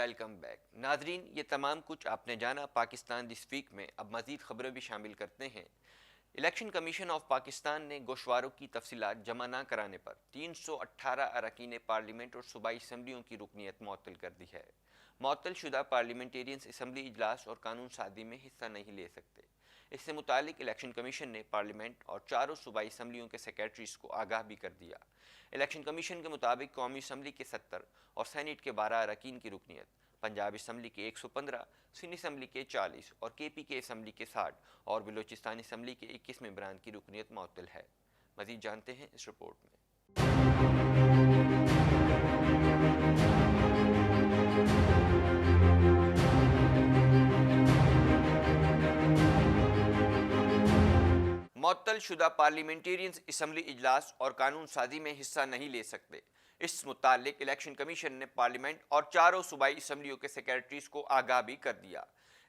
Welcome back ناظرین، یہ تمام کچھ آپ نے جانا پاکستان دس ویک میں. اب مزید خبریں بھی شامل کرتے ہیں. الیکشن کمیشن آف پاکستان نے گوشواروں کی تفصیلات جمع نہ کرانے پر 318 اراکین پارلیمنٹ اور صوبائی اسمبلیوں کی رکنیت معطل کر دی ہے. معطل شدہ پارلیمنٹیرینز اسمبلی اجلاس اور قانون سازی میں حصہ نہیں لے سکتے. اس سے متعلق الیکشن کمیشن نے پارلیمنٹ اور چاروں صوبائی اسمبلیوں کے سیکریٹریز کو آگاہ بھی کر دیا. الیکشن کمیشن کے مطابق قومی اسمبلی کے 70 اور سینیٹ کے 12 اراکین کی رکنیت، پنجاب اسمبلی کے 115، سندھ اسمبلی کے 40 اور کے پی کے اسمبلی کے 60 اور بلوچستان اسمبلی کے 21 ممبران کی رکنیت معطل ہے. مزید جانتے ہیں اس رپورٹ میں. معطل شدہ پارلیمنٹیرینز اسمبلی اجلاس اور قانون سازی میں حصہ نہیں لے سکتے. اس متعلق الیکشن کمیشن نے پارلیمنٹ اور چاروں صوبائی اسمبلیوں کے سیکریٹریز کو آگاہ بھی کر دیا.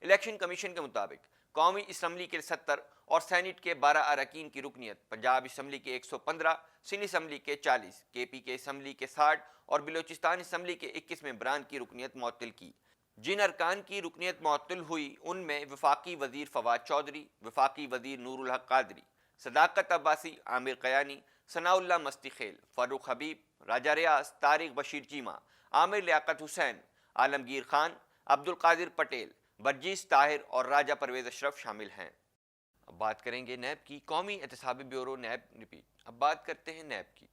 الیکشن کمیشن کے مطابق قومی اسمبلی کے 70 اور سینیٹ کے 12 اراکین کی رکنیت، پنجاب اسمبلی کے 115، سندھ اسمبلی کے 40، کے پی کے اسمبلی کے 60 اور بلوچستان اسمبلی کے 21 ممبران کی رکنیت معطل کی. جن ارکان کی رکنیت معطل ہوئی ان میں وفاقی وزیر فواد چودھری، وفاقی وزیر نور الحق قادری، صداقت عباسی، عامر قیانی، ثناء اللہ مستی خیل، فاروق حبیب، راجہ ریاض، طارق بشیر چیمہ، عامر لیاقت حسین، عالمگیر خان، عبدالقادر پٹیل، برجیس طاہر اور راجہ پرویز اشرف شامل ہیں. اب بات کریں گے نیب کی. قومی احتسابی بیورو نیب ریپیٹ. اب بات کرتے ہیں نیب کی.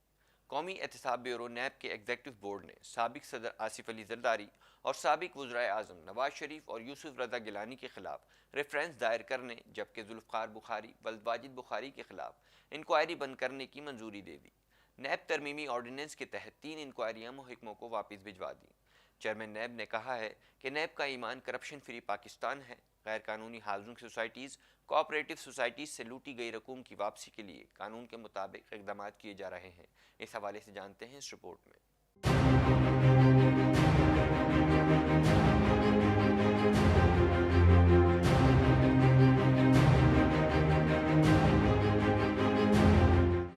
قومی احتساب بیورو نیب کے ایگزیکٹو بورڈ نے سابق صدر آصف علی زرداری اور سابق وزرائے اعظم نواز شریف اور یوسف رضا گیلانی کے خلاف ریفرنس دائر کرنے، جبکہ ذوالفقار بخاری، ولد واجد بخاری کے خلاف انکوائری بند کرنے کی منظوری دے دی. نیب ترمیمی آرڈیننس کے تحت 3 انکوائریاں محکموں کو واپس بھجوا دیں. چیئرمین نیب نے کہا ہے کہ نیب کا ایمان کرپشن فری پاکستان ہے. غیر قانونی ہاؤسنگ سوسائٹیز، کوآپریٹو سوسائٹیز سے لوٹی گئی رقوم کی واپسی کے لیے قانون کے مطابق اقدامات کیے جا رہے ہیں. اس حوالے سے جانتے ہیں اس رپورٹ میں.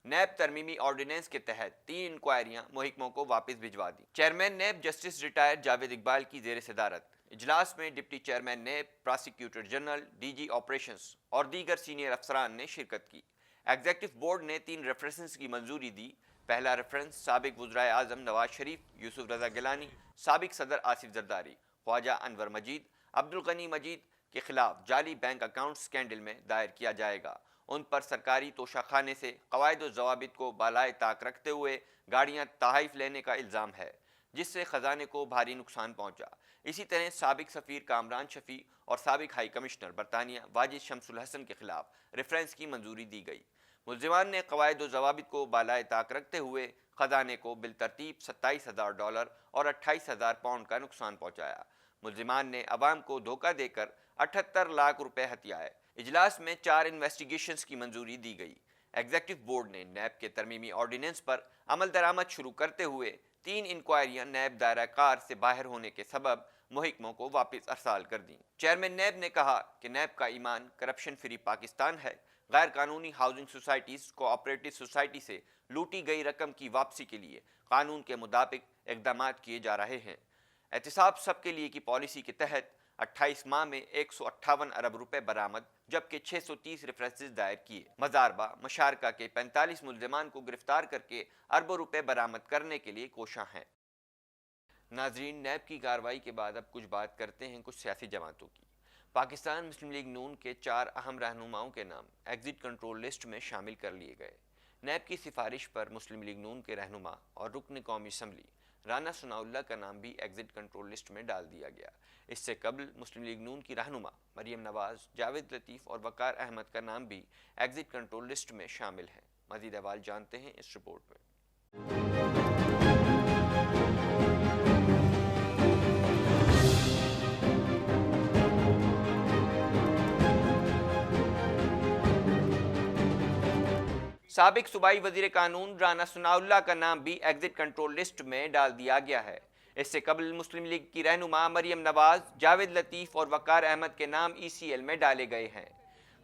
نیب ترمیمی آرڈیننس کے تحت 3 انکوائریاں محکموں کو واپس بھجوا دی. Chairman NAB justice retire Javed Iqbal کی زیر صدارت اجلاس میں deputy chairman NAB, prosecutor general, D G operations اور دیگر سینئر افسران نے شرکت کی. ایگزیکٹو بورڈ نے 3 ریفرنسز کی منظوری دی. پہلا ریفرنس سابق وزرائے اعظم نواز شریف، یوسف رضا گیلانی، سابق صدر آصف زرداری، خواجہ انور مجید، عبدالغنی مجید کے خلاف جعلی بینک اکاؤنٹ سکینڈل میں دائر کیا جائے گا. ان پر سرکاری توشہ خانے سے قواعد و ضوابط کو بالائے طاق رکھتے ہوئے گاڑیاں تحائف لینے کا الزام ہے، جس سے خزانے کو بھاری نقصان پہنچا. اسی طرح سابق سفیر کامران شفیع اور سابق ہائی کمشنر برطانیہ واجد شمس الحسن کے خلاف ریفرنس کی منظوری دی گئی. ملزمان نے قواعد و ضوابط کو بالائے طاق رکھتے ہوئے خزانے کو بالترتیب $27,000 اور $28,000 کا نقصان پہنچایا. ملزمان نے عوام کو دھوکہ دے کر 78 لاکھ روپے ہتھیائے. اجلاس میں 4 انویسٹیگیشنز کی منظوری دی گئی. ایگزیکٹو بورڈ نے نیب کے ترمیمی آرڈیننس پر عمل درآمد شروع کرتے ہوئے 3 انکوائریاں نیب دائرہ کار سے باہر ہونے کے سبب محکموں کو واپس ارسال کر دیں. چیئرمین نیب نے کہا کہ نیب کا ایمان کرپشن فری پاکستان ہے. غیر قانونی ہاؤسنگ سوسائٹیز، کوآپریٹو سوسائٹی سے لوٹی گئی رقم کی واپسی کے لیے قانون کے مطابق اقدامات کیے جا رہے ہیں. احتساب سب کے لیے کی پالیسی کے تحت 28 ماہ میں 158 ارب روپے برآمد، جبکہ 630 ریفرنسز دائر کیے. مزاربہ مشارکہ کے 45 ملزمان کو گرفتار کر کے اربوں روپے برآمد کرنے کے لیے کوشاں ہیں. ناظرین، نیب کی کارروائی کے بعد اب کچھ بات کرتے ہیں کچھ سیاسی جماعتوں کی. پاکستان مسلم لیگ نون کے 4 اہم رہنماؤں کے نام ایگزٹ کنٹرول لسٹ میں شامل کر لیے گئے. نیب کی سفارش پر مسلم لیگ نون کے رہنما اور رکن قومی اسمبلی رانا ثناء اللہ کا نام بھی ایگزٹ کنٹرول لسٹ میں ڈال دیا گیا. اس سے قبل مسلم لیگ نون کی رہنما مریم نواز، جاوید لطیف اور وقار احمد کا نام بھی ایگزٹ کنٹرول لسٹ میں شامل ہیں. مزید احوال جانتے ہیں اس رپورٹ میں. سابق صوبائی وزیر قانون رانا ثناء اللہ کا نام بھی ایگزٹ کنٹرول لسٹ میں ڈال دیا گیا ہے. اس سے قبل مسلم لیگ کی رہنما مریم نواز، جاوید لطیف اور وقار احمد کے نام ECL میں ڈالے گئے ہیں.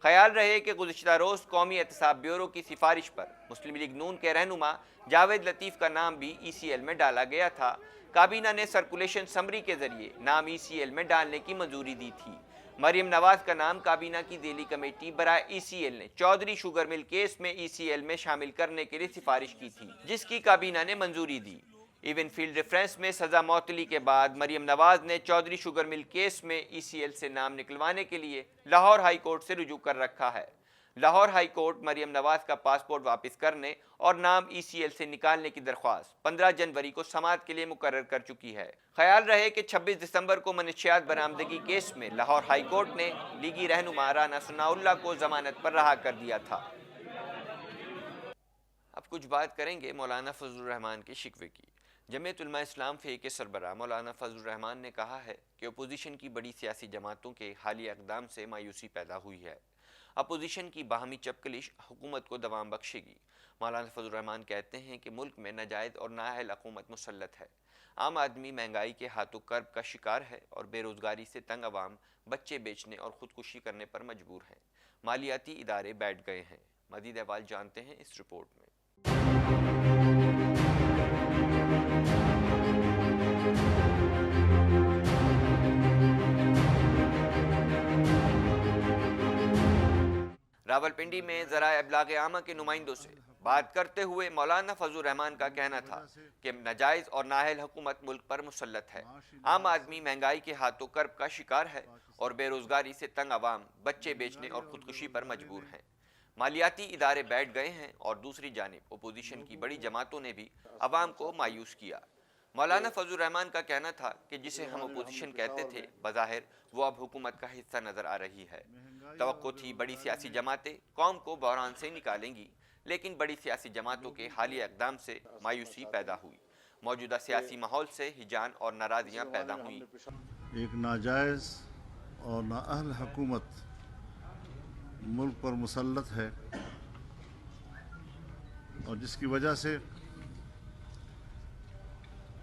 خیال رہے کہ گزشتہ روز قومی احتساب بیورو کی سفارش پر مسلم لیگ نون کے رہنما جاوید لطیف کا نام بھی ای سی ایل میں ڈالا گیا تھا۔ کابینہ نے سرکولیشن سمری کے ذریعے نام ای سی ایل میں ڈالنے کی منظوری دی تھی۔ مریم نواز کا نام کابینہ کی ذیلی کمیٹی برائے ای سی ایل نے چودھری شوگر مل کیس میں ای سی ایل میں شامل کرنے کے لیے سفارش کی تھی، جس کی کابینہ نے منظوری دی۔ ایون فیلڈ ریفرنس میں سزا معطلی کے بعد مریم نواز نے چودھری شوگر مل کیس میں ای سی ایل سے نام نکلوانے کے لیے لاہور ہائی کورٹ سے رجوع کر رکھا ہے۔ لاہور ہائی کورٹ مریم نواز کا پاسپورٹ واپس کرنے اور نام ای سی ایل سے نکالنے کی درخواست 15 جنوری کو سماعت کے لیے مقرر کر چکی ہے۔ خیال رہے کہ 26 دسمبر کو منشیات برآمدگی کیس میں لاہور ہائی کورٹ نے لیگی رہنما رانا ثناء اللہ کو ضمانت پر رہا کر دیا تھا۔ اب کچھ بات کریں گے مولانا فضل الرحمان کے شکوے کی۔ جمعیت علماء اسلام فے کے سربراہ مولانا فضل الرحمان نے کہا ہے کہ اپوزیشن کی بڑی سیاسی جماعتوں کے حالیہ اقدام سے مایوسی پیدا ہوئی ہے۔ اپوزیشن کی باہمی چپکلش حکومت کو دوام بخشے گی۔ مولانا فضل الرحمان کہتے ہیں کہ ملک میں ناجائز اور نااہل حکومت مسلط ہے۔ عام آدمی مہنگائی کے ہاتھوں کرب کا شکار ہے اور بے روزگاری سے تنگ عوام بچے بیچنے اور خودکشی کرنے پر مجبور ہیں۔ مالیاتی ادارے بیٹھ گئے ہیں۔ مزید احوال جانتے ہیں اس رپورٹ میں۔ راولپنڈی میں ذرائع ابلاغ عامہ کے نمائندوں سے بات کرتے ہوئے مولانا فضل الرحمان کا کہنا تھا کہ ناجائز اور نااہل حکومت ملک پر مسلط ہے۔ عام آدمی مہنگائی کے ہاتھوں کرب کا شکار ہے اور بے روزگاری سے تنگ عوام بچے بیچنے اور خودکشی پر مجبور ہیں۔ مالیاتی ادارے بیٹھ گئے ہیں اور دوسری جانب اپوزیشن کی بڑی جماعتوں نے بھی عوام کو مایوس کیا۔ مولانا فضل الرحمان کا کہنا تھا کہ جسے ہم اپوزیشن کہتے تھے بظاہر وہ اب حکومت کا حصہ نظر آ رہی ہے۔ توقع تھی بڑی سیاسی جماعتیں قوم کو بحران سے نکالیں گی، لیکن بڑی سیاسی جماعتوں کے حالیہ اقدام سے مایوسی پیدا ہوئی۔ موجودہ سیاسی ماحول سے ہجان اور ناراضیاں پیدا ہوئیں۔ ایک ناجائز اور نااہل حکومت ملک پر مسلط ہے اور جس کی وجہ سے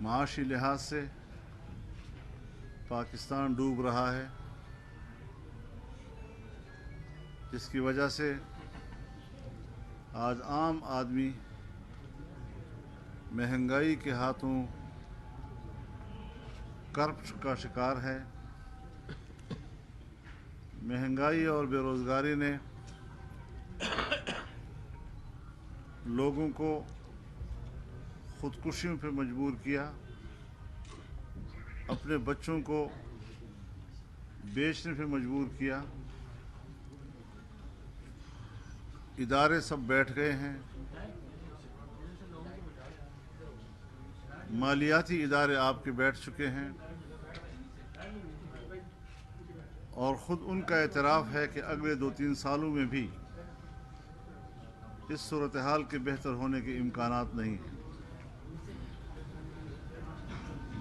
معاشی لحاظ سے پاکستان ڈوب رہا ہے، جس کی وجہ سے آج عام آدمی مہنگائی کے ہاتھوں کرب کا شکار ہے۔ مہنگائی اور بے روزگاری نے لوگوں کو خودکشیوں پہ مجبور کیا، اپنے بچوں کو بیچنے پہ مجبور کیا۔ ادارے سب بیٹھ گئے ہیں، مالیاتی ادارے آپ کے بیٹھ چکے ہیں اور خود ان کا اعتراف ہے کہ اگلے 2-3 سالوں میں بھی اس صورتحال کے بہتر ہونے کے امکانات نہیں ہیں۔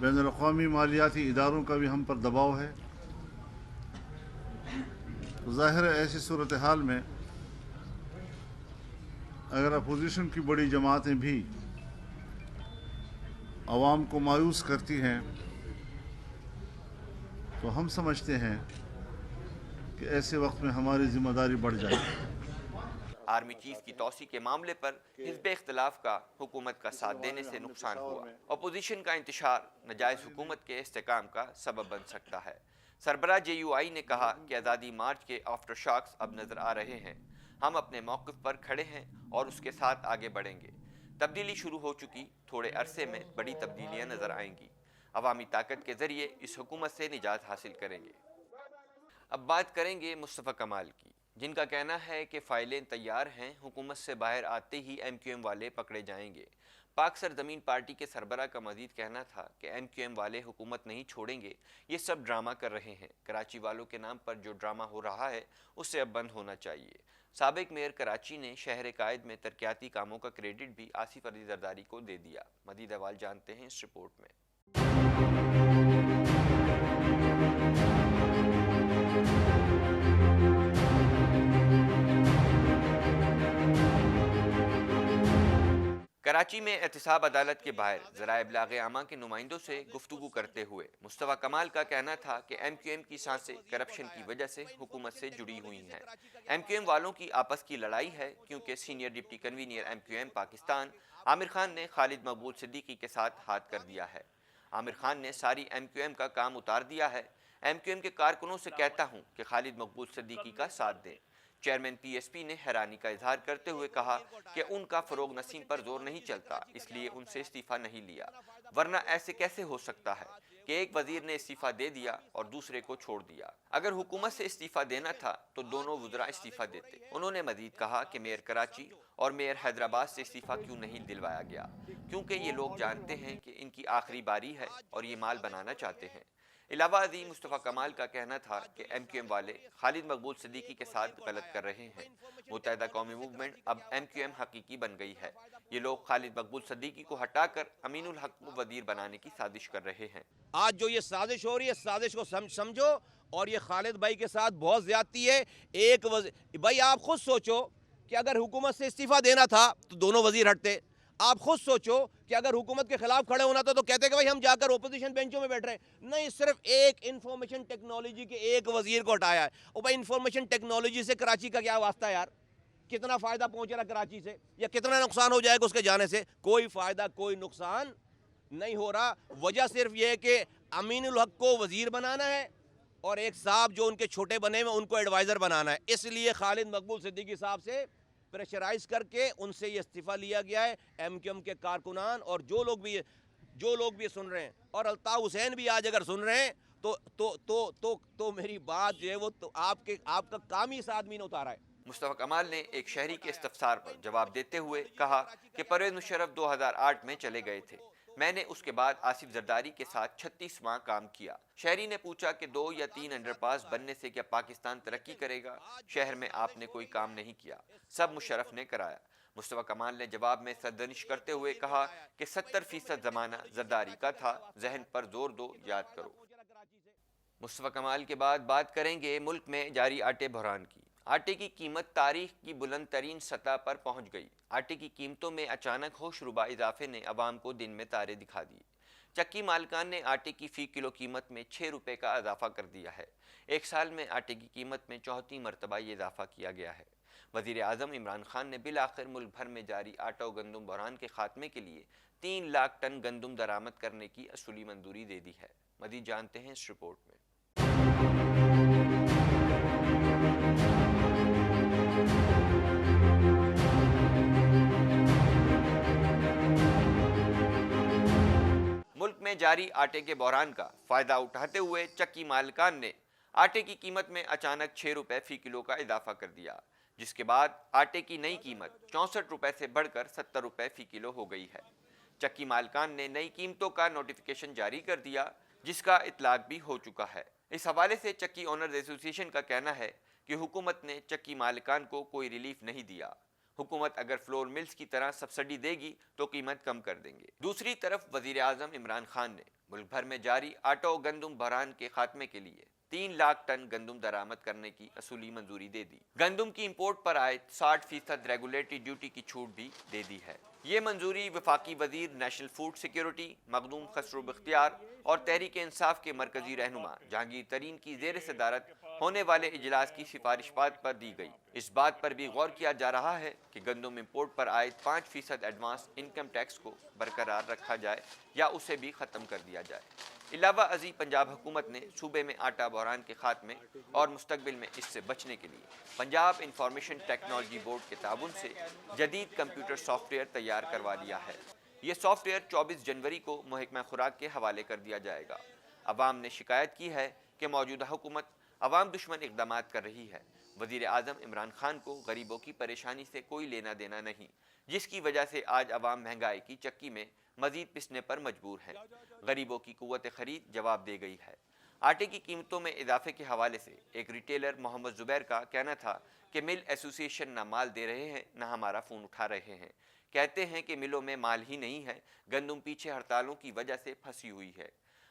بین الاقوامی مالیاتی اداروں کا بھی ہم پر دباؤ ہے۔ ظاہر ہے ایسی صورتحال میں اگر اپوزیشن کی بڑی جماعتیں بھی عوام کو مایوس کرتی ہیں تو ہم سمجھتے ہیں کہ ایسے وقت میں ہماری ذمہ داری بڑھ جائے گی۔ آرمی چیف کی توسیع کے معاملے پر حزب اختلاف کا حکومت کا ساتھ دینے سے نقصان ہوا۔ اپوزیشن کا انتشار ناجائز حکومت کے استحکام کا سبب بن سکتا ہے۔ سربراہ جے یو آئی نے کہا کہ آزادی مارچ کے آفٹر شاکس اب نظر آ رہے ہیں۔ ہم اپنے موقف پر کھڑے ہیں اور اس کے ساتھ آگے بڑھیں گے۔ تبدیلی شروع ہو چکی، تھوڑے عرصے میں بڑی تبدیلیاں نظر آئیں گی۔ عوامی طاقت کے ذریعے اس حکومت سے نجات حاصل کریں گے۔ اب بات کریں گے مصطفیٰ کمال کی، جن کا کہنا ہے کہ فائلیں تیار ہیں، حکومت سے باہر آتے ہی ایم کیو ایم والے پکڑے جائیں گے۔ پاک سرزمین پارٹی کے سربراہ کا مزید کہنا تھا کہ ایم کیو ایم والے حکومت نہیں چھوڑیں گے، یہ سب ڈرامہ کر رہے ہیں۔ کراچی والوں کے نام پر جو ڈرامہ ہو رہا ہے اس سے اب بند ہونا چاہیے۔ سابق میئر کراچی نے شہر قائد میں ترقیاتی کاموں کا کریڈٹ بھی آصف علی زرداری کو دے دیا۔ مزید احوال جانتے ہیں اس رپورٹ میں۔ کراچی میں احتساب عدالت کے باہر ذرائع ابلاغ عامہ کے نمائندوں سے گفتگو کرتے ہوئے مصطفیٰ کمال کا کہنا تھا کہ ایم کیو ایم کی سانسیں کرپشن کی وجہ سے حکومت سے جڑی ہوئی ہیں۔ ایم کیو ایم والوں کی آپس کی لڑائی ہے کیونکہ senior deputy convener M Q M Pakistan Aamir Khan نے خالد مقبول صدیقی کے ساتھ ہاتھ کر دیا ہے۔ عامر خان نے ساری ایم کیو ایم کا کام اتار دیا ہے۔ ایم کیو ایم کے کارکنوں سے کہتا ہوں کہ خالد مقبول صدیقی کا ساتھ دیں۔ چیئرمین پی ایس پی نے حیرانی کا اظہار کرتے ہوئے کہا کہ ان کا فروغ نسیم پر زور نہیں چلتا، اس لیے ان سے استعفیٰ نہیں لیا، ورنہ ایسے کیسے ہو سکتا ہے کہ ایک وزیر نے استعفیٰ دے دیا اور دوسرے کو چھوڑ دیا۔ اگر حکومت سے استعفیٰ دینا تھا تو دونوں وزراء استعفیٰ دیتے۔ انہوں نے مزید کہا کہ میئر کراچی اور میئر حیدرآباد سے استعفیٰ کیوں نہیں دلوایا گیا، کیونکہ یہ لوگ جانتے ہیں کہ ان کی آخری باری ہے اور یہ مال بنانا چاہتے ہیں۔ علاوہ ازیں مصطفیٰ کمال کا کہنا تھا کہ ایم کیو ایم والے خالد مقبول صدیقی کے ساتھ غلط کر رہے ہیں۔ متحدہ قومی موومنٹ اب ایم کیو ایم حقیقی بن گئی ہے۔ یہ لوگ خالد مقبول صدیقی کو ہٹا کر امین الحق کو وزیر بنانے کی سازش کر رہے ہیں۔ آج جو یہ سازش ہو رہی ہے، سازش کو سمجھو، اور یہ خالد بھائی کے ساتھ بہت زیادتی ہے۔ بھائی آپ خود سوچو کہ اگر حکومت سے استعفیٰ دینا تھا تو دونوں وزیر ہٹتے۔ آپ خود سوچو کہ اگر حکومت کے خلاف کھڑے ہونا تھا تو کہتے کہ بھائی ہم جا کر اپوزیشن بینچوں میں بیٹھ رہے ہیں۔ نہیں، صرف ایک انفارمیشن ٹیکنالوجی کے ایک وزیر کو ہٹایا ہے۔ اور بھائی انفارمیشن ٹیکنالوجی سے کراچی کا کیا واسطہ ہے یار؟ کتنا فائدہ پہنچ رہا کراچی سے یا کتنا نقصان ہو جائے گا اس کے جانے سے؟ کوئی فائدہ کوئی نقصان نہیں ہو رہا۔ وجہ صرف یہ ہے کہ امین الحق کو وزیر بنانا ہے اور ایک صاحب جو ان کے چھوٹے بنے ہوئے ان کو ایڈوائزر بنانا ہے۔ اس لیے خالد مقبول صدیقی صاحب سے پریشرائز کر کے ان سے یہ استعفیٰ لیا گیا ہے۔ ایم کیو ایم کے کارکنان اور جو لوگ بھی سن رہے ہیں، اور الطاف حسین بھی آج اگر سن رہے ہیں تو میری بات جو ہے وہ تو آپ کا کام ہی اس آدمی نے اتارا ہے۔ مصطفیٰ کمال نے ایک شہری کے استفسار پر جواب دیتے ہوئے کہا کہ پرویز مشرف 2008 میں چلے گئے تھے، میں نے اس کے بعد آصف زرداری کے ساتھ 36 ماہ کام کیا۔ شہری نے پوچھا کہ 2 یا 3 انڈر پاس بننے سے کیا پاکستان ترقی کرے گا؟ شہر میں آپ نے کوئی کام نہیں کیا، سب مشرف نے کرایا۔ مصطفیٰ کمال نے جواب میں سرزنش کرتے ہوئے کہا کہ 70% زمانہ زرداری کا تھا، ذہن پر زور دو، یاد کرو۔ مصطفیٰ کمال کے بعد بات کریں گے ملک میں جاری آٹے بحران کی۔ آٹے کی قیمت تاریخ کی بلند ترین سطح پر پہنچ گئی۔ آٹے کی قیمتوں میں اچانک ہوش ربا اضافے نے عوام کو دن میں تارے دکھا دیے۔ چکی مالکان نے آٹے کی فی کلو قیمت میں 6 روپے کا اضافہ کر دیا ہے۔ ایک سال میں آٹے کی قیمت میں 34 مرتبہ یہ اضافہ کیا گیا ہے۔ وزیر اعظم عمران خان نے بالآخر ملک بھر میں جاری آٹا و گندم بحران کے خاتمے کے لیے 3 لاکھ ٹن گندم درآمد کرنے کی اصولی منظوری دے دی ہے۔ مزید جانتے ہیں اس رپورٹ میں۔ ملک میں جاری آٹے کے بحران کا فائدہ اٹھاتے ہوئے چکی مالکان نے آٹے کی قیمت میں اچانک 6 روپے فی کلو کا اضافہ کر دیا، جس کے بعد آٹے کی نئی قیمت 64 روپے سے بڑھ کر 70 روپے فی کلو ہو گئی ہے۔ چکی مالکان نے نئی قیمتوں کا نوٹیفیکیشن جاری کر دیا، جس کا اطلاق بھی ہو چکا ہے۔ اس حوالے سے چکی اونرز ایسوسی ایشن کا کہنا ہے کہ حکومت نے چکی مالکان کو کوئی ریلیف نہیں دیا۔ حکومت اگر فلور ملز کی طرح سبسڈی دے گی تو قیمت کم کر دیں گے۔ دوسری طرف وزیر اعظم عمران خان نے ملک بھر میں جاری آٹا و گندم بحران کے خاتمے کے لیے 3 لاکھ ٹن گندم درآمد کرنے کی اصولی منظوری دے دی۔ گندم کی امپورٹ پر عائد 60% ریگولیٹری ڈیوٹی کی چھوٹ بھی دے دی ہے۔ یہ منظوری وفاقی وزیر نیشنل فوڈ سیکیورٹی مخدوم خسرو بختیار اور تحریک انصاف کے مرکزی رہنما جہانگیر ترین کی زیر صدارت ہونے والے اجلاس کی سفارشات پر دی گئی۔ اس بات پر بھی غور کیا جا رہا ہے کہ گندم امپورٹ پر عائد 5% ایڈوانس انکم ٹیکس کو برقرار رکھا جائے یا اسے بھی ختم کر دیا جائے۔ علاوہ ازیں پنجاب حکومت نے صوبے میں آٹا بحران کے خاتمے اور مستقبل میں اس سے بچنے کے لیے پنجاب انفارمیشن ٹیکنالوجی بورڈ کے تعاون سے جدید کمپیوٹر سافٹ ویئر تیار کروا لیا ہے۔ یہ سافٹ ویئر 24 جنوری کو محکمہ خوراک کے حوالے کر دیا جائے گا۔ عوام نے شکایت کی ہے کہ موجودہ حکومت عوام دشمن اقدامات کر رہی ہے۔ وزیر اعظم عمران خان کو غریبوں کی پریشانی سے کوئی لینا دینا نہیں، جس کی وجہ سے آج عوام مہنگائی کی چکی میں مزید پسنے پر مجبور ہیں۔ غریبوں کی قوت خرید جواب دے گئی ہے۔ آٹے کی قیمتوں میں اضافے کے حوالے سے ایک ریٹیلر محمد زبیر کا کہنا تھا کہ مل ایسوسی ایشن نہ مال دے رہے ہیں نہ ہمارا فون اٹھا رہے ہیں۔ کہتے ہیں کہ ملوں میں مال ہی نہیں ہے، گندم پیچھے ہڑتالوں کی وجہ سے پھنسی ہوئی ہے۔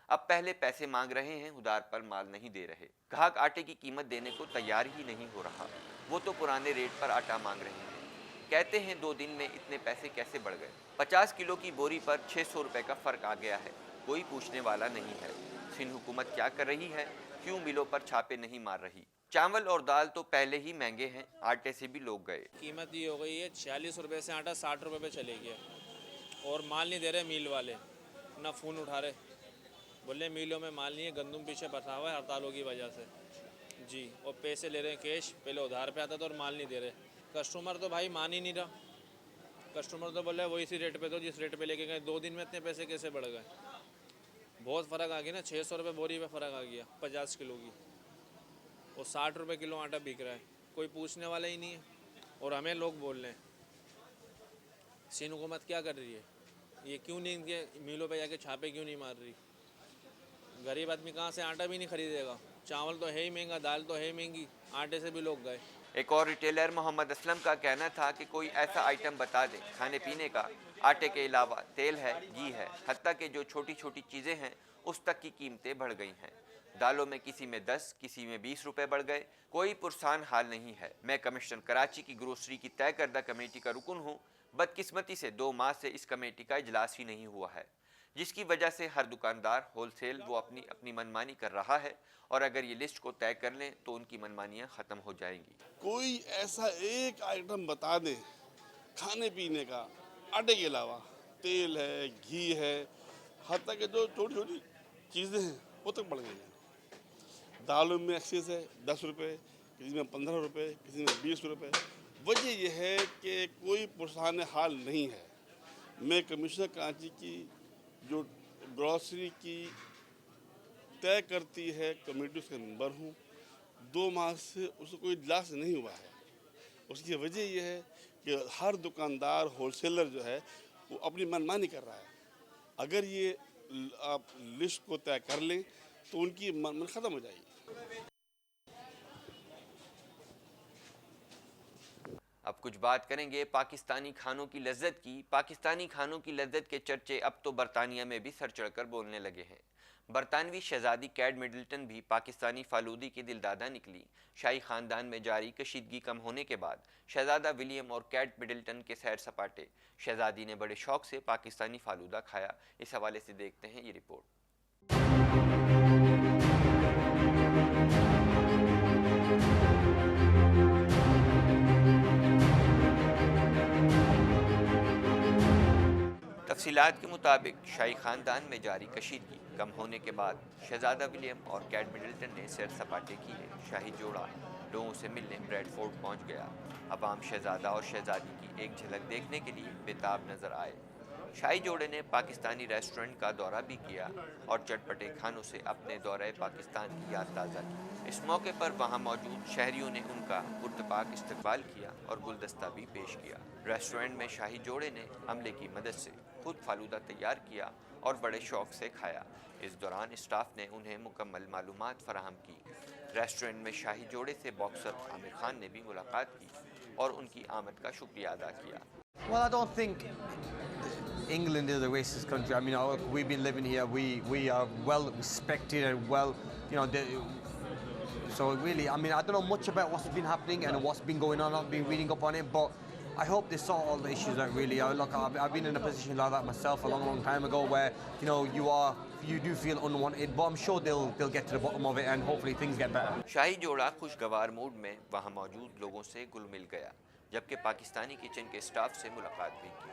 اب پہلے پیسے مانگ رہے ہیں، ادھار پر مال نہیں دے رہے۔ گاہک آٹے کی قیمت دینے کو تیار ہی نہیں ہو رہا، وہ تو پرانے ریٹ پر آٹا مانگ رہے ہیں۔ کہتے ہیں 2 دن میں اتنے پیسے کیسے بڑھ گئے۔ 50 کلو کی بوری پر 600 روپے کا فرق آ گیا ہے، کوئی پوچھنے والا نہیں ہے۔ سندھ حکومت کیا کر رہی ہے؟ کیوں ملوں پر چھاپے نہیں مار رہی؟ چاول اور دال تو پہلے ہی مہنگے ہیں، آٹے سے بھی لوگ گئے۔ قیمت یہ ہو گئی ہے 46 روپے سے آٹا 60 روپے پہ چلے گیا، اور مال نہیں دے رہے میل والے، نہ فون اٹھا رہے، بولے میلوں میں مال نہیں ہے، گندم پیچھے پھنسا ہوا ہے ہڑتالوں کی وجہ سے جی، اور پیسے لے رہے ہیں کیش، پہلے ادھار پہ آتا تھا اور مال نہیں دے رہے۔ کسٹمر تو بھائی مان ہی نہیں رہا، کسٹمر تو بولے وہی اسی ریٹ پہ دو جس ریٹ پہ لے کے گئے، 2 دن میں اتنے پیسے کیسے بڑھ گئے؟ بہت فرق آ گیا نا، 600 روپے بوری پہ فرق آ گیا 50 کلو کی، اور 60 روپے کلو آٹا بک رہا ہے، کوئی پوچھنے والا ہی نہیں ہے، اور ہمیں لوگ بول رہے ہیں سندھ حکومت کیا کر رہی ہے؟ یہ کیوں نہیں ان کے میلوں پہ جا کے چھاپے کیوں نہیں مار رہی؟ غریب آدمی کہاں سے آٹا بھی نہیں خریدے گا، چاول تو ہے ہی مہنگا، دال تو ہے ہی مہنگی، آٹے سے بھی لوگ گئے۔ ایک اور ریٹیلر محمد اسلم کا کہنا تھا کہ کوئی ایسا آئٹم بتا دے کھانے پینے کا، آٹے کے علاوہ تیل ہے، گھی ہے، حتیٰ کہ جو چھوٹی چھوٹی چیزیں ہیں اس تک کی قیمتیں بڑھ گئی ہیں۔ دالوں میں کسی میں 10، کسی میں 20 روپے بڑھ گئے، کوئی پرسان حال نہیں ہے۔ میں کمشنر کراچی کی گروسری کی طے کردہ کمیٹی کا رکن ہوں، بدقسمتی سے 2 ماہ سے اس کمیٹی کا اجلاس ہی نہیں ہوا ہے، جس کی وجہ سے ہر دکاندار ہول سیل وہ اپنی منمانی کر رہا ہے، اور اگر یہ لسٹ کو طے کر لیں تو ان کی منمانیاں ختم ہو جائیں گی۔ کوئی ایسا ایک آئٹم بتا دیں کھانے پینے کا، آٹے کے علاوہ تیل ہے، گھی ہے، حتیٰ کہ جو چھوٹی چھوٹی چیزیں ہیں وہ تک بڑھ گئی ہیں۔ دالوں میں ایکسیس ہے 10 روپے، کسی میں 15 روپے، کسی میں 20 روپے۔ وجہ یہ ہے کہ کوئی پرسان حال نہیں ہے۔ میں کمشنر کراچی کی جو گروسری کی طے کرتی ہے کمیٹی اس کا ممبر ہوں، 2 ماہ سے اس کو کوئی اجلاس نہیں ہوا ہے۔ اس کی وجہ یہ ہے کہ ہر دکاندار ہول سیلر جو ہے وہ اپنی منمانی کر رہا ہے۔ اگر یہ آپ لسٹ کو طے کر لیں تو ان کی منمانی ختم ہو جائے گی۔ اب کچھ بات کریں گے پاکستانی کھانوں کی لذت کی۔ پاکستانی کھانوں کی لذت کے چرچے اب تو برطانیہ میں بھی سر چڑھ کر بولنے لگے ہیں۔ برطانوی شہزادی کیٹ مڈلٹن بھی پاکستانی فالودی کی دلدادہ نکلی۔ شاہی خاندان میں جاری کشیدگی کم ہونے کے بعد شہزادہ ولیم اور کیٹ مڈلٹن کے سیر سپاٹے۔ شہزادی نے بڑے شوق سے پاکستانی فالودہ کھایا۔ اس حوالے سے دیکھتے ہیں یہ رپورٹ۔ تفصیلات کے مطابق شاہی خاندان میں جاری کشیدگی کم ہونے کے بعد شہزادہ ولیم اور کیٹ مڈلٹن نے سیر سپاٹے کیے۔ شاہی جوڑا لوگوں سے ملنے بریڈ فورڈ پہنچ گیا۔ عوام شہزادہ اور شہزادی کی ایک جھلک دیکھنے کے لیے بےتاب نظر آئے۔ شاہی جوڑے نے پاکستانی ریسٹورنٹ کا دورہ بھی کیا اور چٹپٹے کھانوں سے اپنے دورہ پاکستان کی یاد تازہ کی۔ اس موقع پر وہاں موجود شہریوں نے ان کا پرتپاک استقبال کیا اور گلدستہ بھی پیش کیا۔ ریسٹورنٹ میں شاہی جوڑے نے عملے کی مدد سے خود فالودہ تیار کیا اور بڑے شوق سے کھایا۔ اس دوران اسٹاف نے انہیں مکمل معلومات فراہم کی۔ ریسٹورنٹ میں شاہی جوڑے سے باکسر عامر خان نے بھی ملاقات کی اور ان کی آمد کا شکریہ ادا کیا۔ Well, I don't think England is a racist country. I mean, we've been living here. We are well respected and well, you know. So really, I mean, I don't know much about what's been happening and what's been going on. I've been reading up on it, but I hope they sort all the issues out. Really, look, I've been in a position like that myself a long time ago, where you do feel unwanted, but I'm sure they'll get to the bottom of it, and hopefully things get better. شاہی جوڑا خوشگوار mood میں وہاں موجود لوگوں سے گل مل گیا، جبکہ پاکستانی کچن کے اسٹاف سے ملاقات بھی کی۔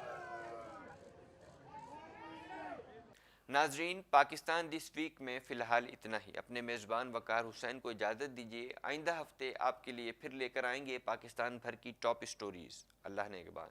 ناظرین، پاکستان دس ویک میں فی الحال اتنا ہی۔ اپنے میزبان وقار حسین کو اجازت دیجیے۔ آئندہ ہفتے آپ کے لیے پھر لے کر آئیں گے پاکستان بھر کی ٹاپ اسٹوریز۔ اللہ نگہبان۔